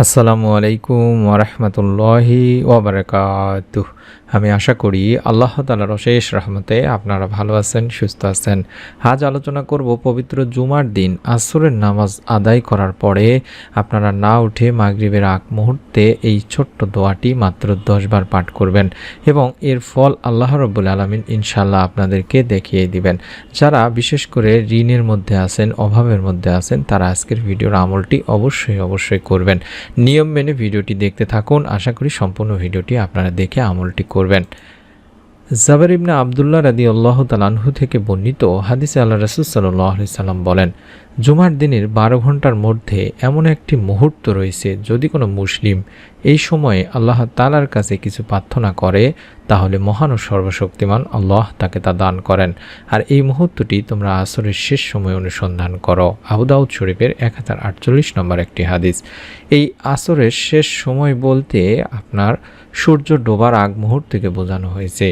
আসসালামু আলাইকুম ওরহমতুল্লাহি ওবরাকাতুহ। আমি আশা করি আল্লাহ তাআলার অশেষ রহমতে আপনারা ভালো আছেন, সুস্থ আছেন। আজ আলোচনা করব পবিত্র জুমার দিন আসরের নামাজ আদায় করার পরে আপনারা না উঠে মাগরিবের আগ মুহূর্তে এই ছোট্ট দোয়াটি মাত্র 10 বার পাঠ করবেন এবং এর ফল আল্লাহ রাব্বুল আলামিন ইনশাআল্লাহ আপনাদেরকে দেখিয়ে দিবেন। যারা বিশেষ করে ঋণের মধ্যে আছেন, অভাবের মধ্যে আছেন, তারা আজকের ভিডিওর আমলটি অবশ্যই করবেন। নিয়ম মেনে ভিডিওটি দেখতে থাকুন। আশা করি সম্পূর্ণ ভিডিওটি আপনারা দেখে আমলটি করবেন। জাবের ইবনে আবদুল্লাহ রাদিয়াল্লাহু তাআলা আনহু থেকে বর্ণিত হাদিসে আল্লাহ রাসূল সাল্লাল্লাহু আলাইহি সাল্লাম বলেন, জুমার দিনের 12 ঘন্টার মধ্যে এমন একটি মুহূর্ত রয়েছে, যদি কোনো মুসলিম এই সময়ে আল্লাহ তাআলার কাছে কিছু প্রার্থনা করে তাহলে মহান ও সর্বশক্তিমান আল্লাহ তাকে তা দান করেন। আর এই মুহূর্তটি তোমরা আসরের শেষ সময় অনুসন্ধান করো। আবু দাউদ শরীফের 1048 নম্বর একটি হাদিস। এই আসরের শেষ সময় বলতে আপনার সূর্য ডোবার আগ মুহূর্তকে বোঝানো হয়েছে।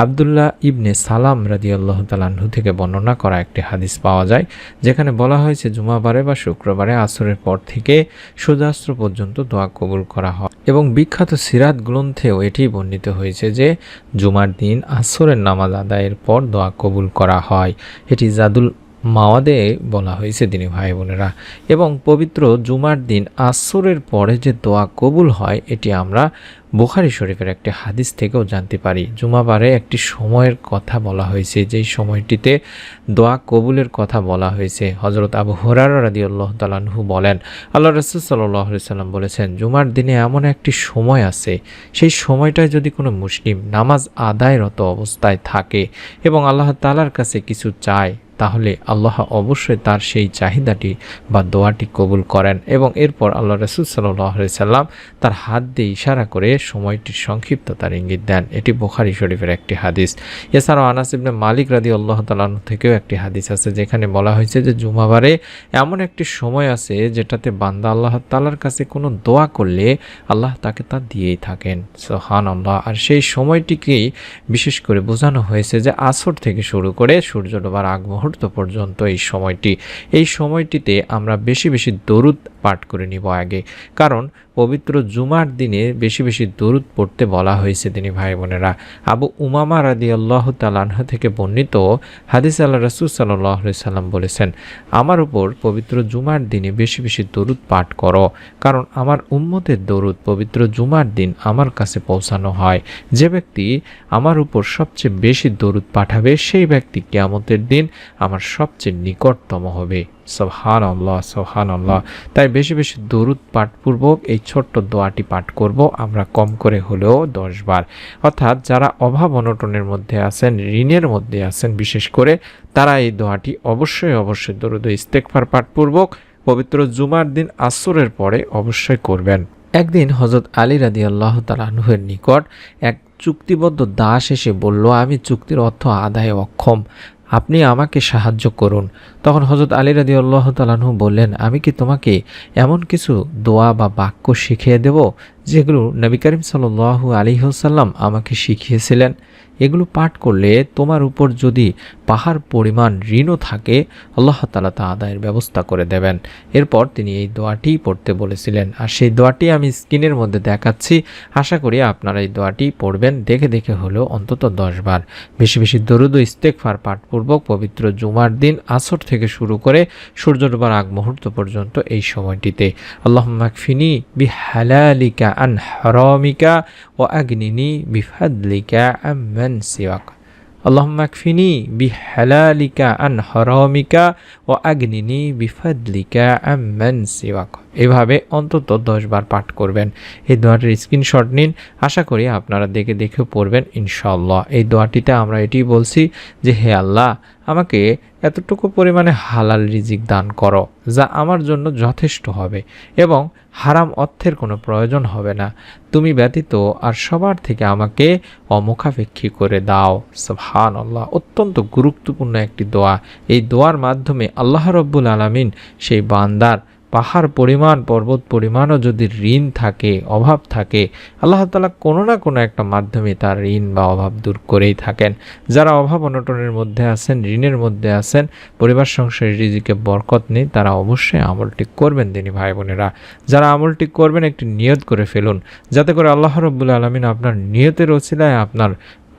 আবদুল্লাহ ইবনে সালাম রাদিয়াল্লাহু তাআলা আনহু থেকে বর্ণনা করা একটি হাদিস পাওয়া যায়, যেখানে বলা হয়েছে জুমাবারে বা শুক্রবারে আসরের পর থেকে সূর্যাস্ত পর্যন্ত দোয়া কবুল করা হয়। এবং বিখ্যাত সিরাত গ্রন্থেও এটি বর্ণিত হয়েছে যে জুমার দিন আসরের নামাজ আদায়ের পর দোয়া কবুল করা হয়। এটি জাদুল মাওয়াদে বলা হয়েছে দিনী ভাই বোনেরা। এবং পবিত্র জুমার দিন আসরের পরে যে দোয়া কবুল হয় এটি আমরা বুখারী শরীফের একটি হাদিস থেকেও জানতে পারি। জুমাবারে একটি সময়ের কথা বলা হয়েছে, যেই সময়টিতে দোয়া কবুলের কথা বলা হয়েছে। হযরত আবু হুরায়রা রাদিয়াল্লাহু তাআলা আনহু বলেন, আল্লাহ রাসূল সাল্লাল্লাহু আলাইহি সাল্লাম বলেছেন, জুমার দিনে এমন একটি সময় আছে, সেই সময়টায় যদি কোনো মুসলিম নামাজ আদায়রত অবস্থায় থাকে এবং আল্লাহ তাআলার কাছে কিছু চায়, তাহলে আল্লাহ অবশ্যই তার সেই চাহিদাটি বা দোয়াটি কবুল করেন। এবং এরপর আল্লাহ রাসূল সাল্লাল্লাহু আলাইহি সাল্লাম তার হাত দিয়ে ইশারা করে সময়টির সংক্ষিপ্ততার ইঙ্গিত দেন। এটি বুখারী শরীফের একটি হাদিস। এছাড়াও আনাস ইবনে মালিক রাদিয়াল্লাহু তাআলা আনহু থেকেও একটি হাদিস আছে, যেখানে বলা হয়েছে যে জুমাবারে এমন একটি সময় আছে যেটাতে বান্দা আল্লাহ তাআলার কাছে কোনো দোয়া করলে আল্লাহ তাকে তা দিয়েই থাকেন। সুবহানাল্লাহ। আর সেই সময়টিকেই বিশেষ করে বোঝানো হয়েছে যে আসর থেকে শুরু করে সূর্য ডোবার আগ মুহূর্ত পর্যন্ত এই সময়টিতে আমরা বেশি বেশি দরুদ পাঠ করে নিব আগে, কারণ পবিত্র জুমার দিনে বেশি বেশি দরুদ পড়তে বলা হয়েছে তিনি ভাই বোনেরা। আবু উমামা রাদিয়াল্লাহু তাআলা আনহু থেকে বর্ণিত হাদিসে আল্লাহ রাসূল সাল্লাল্লাহু আলাইহি সাল্লাম বলেছেন, আমার উপর পবিত্র জুমার দিনে বেশি বেশি দরুদ পাঠ করো, কারণ আমার উম্মতের দরুদ পবিত্র জুমার দিন আমার কাছে পৌঁছানো হয়। যে ব্যক্তি আমার উপর সবচেয়ে বেশি দরুদ পাঠাবে সেই ব্যক্তি কিয়ামতের দিন আমার সবচেয়ে নিকটতম হবে। সুবহানাল্লাহ, সুবহানাল্লাহ। তাই বেশি বেশি দরুদ পাঠপূর্বক এই ছোট্ট দোয়াটি পাঠ করব আমরা, কম করে হলেও 10 বার। অর্থাৎ যারা অভাব অনটনের মধ্যে আছেন, ঋণের মধ্যে আছেন বিশেষ করে, তারা এই দোয়াটি অবশ্যই দরুদ ও ইস্তেগফার পাঠপূর্বক পবিত্র জুমার দিন আসরের পরে অবশ্যই করবেন। একদিন হযরত আলী রাদিয়াল্লাহু তাআলা আনহুর নিকট এক চুক্তিবদ্ধ দাস এসে বলল, আমি চুক্তির অর্থ আদায়ে অক্ষম, আপনি আমাকে সাহায্য করুন। তখন হযরত আলী রাদিয়াল্লাহু তাআলা আনহু বললেন, আমি কি তোমাকে এমন কিছু দোয়া বা বাক্য শিখিয়ে দেব যেগুলো নবী করিম সাল্লাল্লাহু আলাইহি ওয়াসাল্লাম আমাকে শিখিয়েছিলেন? এগুলো পাঠ করলে তোমার উপর যদি পাহাড় পরিমাণ ঋণও থাকে আল্লাহ তাআলা তা আদায়ের ব্যবস্থা করে দেবেন। এরপর তিনি এই দোয়াটি পড়তে বলেছিলেন, আর সেই দোয়াটি আমি স্ক্রিনের মধ্যে দেখাচ্ছি। আশা করি আপনারা এই দোয়াটি পড়বেন, দেখে দেখে হলেও অন্তত 10 বার। বেশি বেশি দরুদ ও ইস্তেগফার পাঠপূর্বক পবিত্র জুমার দিন আসর থেকে শুরু করে সূর্য ডোবার আগ মুহূর্ত পর্যন্ত এই সময়টিতে আল্লাহুম্মা কফিনি বিহালালিকা আন হারামিকা ওয়া আগনিনি বিফাদলিকা আম্মান সিওয়াক। আল্লাহুম্মা কফিনি বিহালালিকা আন হারামিকা ওয়া আগনিনি বিফাদলিকা আম্মান সিওয়াক। এভাবে অন্তত 10 বার পাঠ করবেন। এই দোয়াটির স্ক্রিনশট নিন, আশা করি আপনারা দেখে দেখে পড়বেন ইনশাআল্লাহ। এই দোয়াটিতে আমরা এটি বলছি যে, হে আল্লাহ, আমাকে এতটুকু পরিমাণে হালাল রিজিক দান করো যা আমার জন্য যথেষ্ট হবে এবং হারাম অর্থের কোনো প্রয়োজন হবে না। তুমি ব্যতীত আর সবার থেকে আমাকে অমুখাপেক্ষী করে দাও। সুবহানাল্লাহ। অত্যন্ত গুরুত্বপূর্ণ একটি দোয়া। এই দোয়ার মাধ্যমে আল্লাহ রাব্বুল আলামিন সেই বান্দার পাহাড় পরিমাণ পর্বত পরিমাণও যদি ঋণ থাকে, অভাব থাকে, আল্লাহ তাআলা কোনো না কোনো একটা মাধ্যমে তার ঋণ বা অভাব দূর করেই থাকেন। যারা অভাব অনটনের মধ্যে আছেন, ঋণের মধ্যে আছেন, পরিবার সংসারে রিজিকে বরকত নেই, তারা অবশ্যই আমলটি করবেন দিনী ভাই বোনেরা। যারা আমলটি করবেন একটি নিয়ত করে ফেলুন, যাতে করে আল্লাহ রাব্বুল আলামিন আপনার নিয়তের ওসিলায় আপনার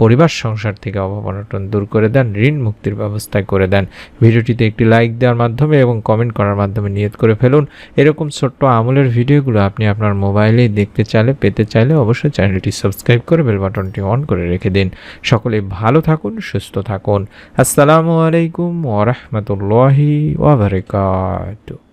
পরিবার সংসার থেকে অভাব অনটন দূর করে দেন, ঋণ মুক্তির ব্যবস্থা করে দেন। ভিডিওটিতে একটি লাইক দেওয়ার মাধ্যমে এবং কমেন্ট করার মাধ্যমে নিয়ত করে ফেলুন। এরকম ছোট্ট আমলের ভিডিওগুলো আপনি আপনার মোবাইলেই দেখতে চাইলে, পেতে চাইলে অবশ্যই চ্যানেলটি সাবস্ক্রাইব করে বেল বাটনটি অন করে রেখে দিন। সকলে ভালো থাকুন, সুস্থ থাকুন। আসসালামু আলাইকুম ওয়া রাহমাতুল্লাহি ওয়া বারাকাতুহু।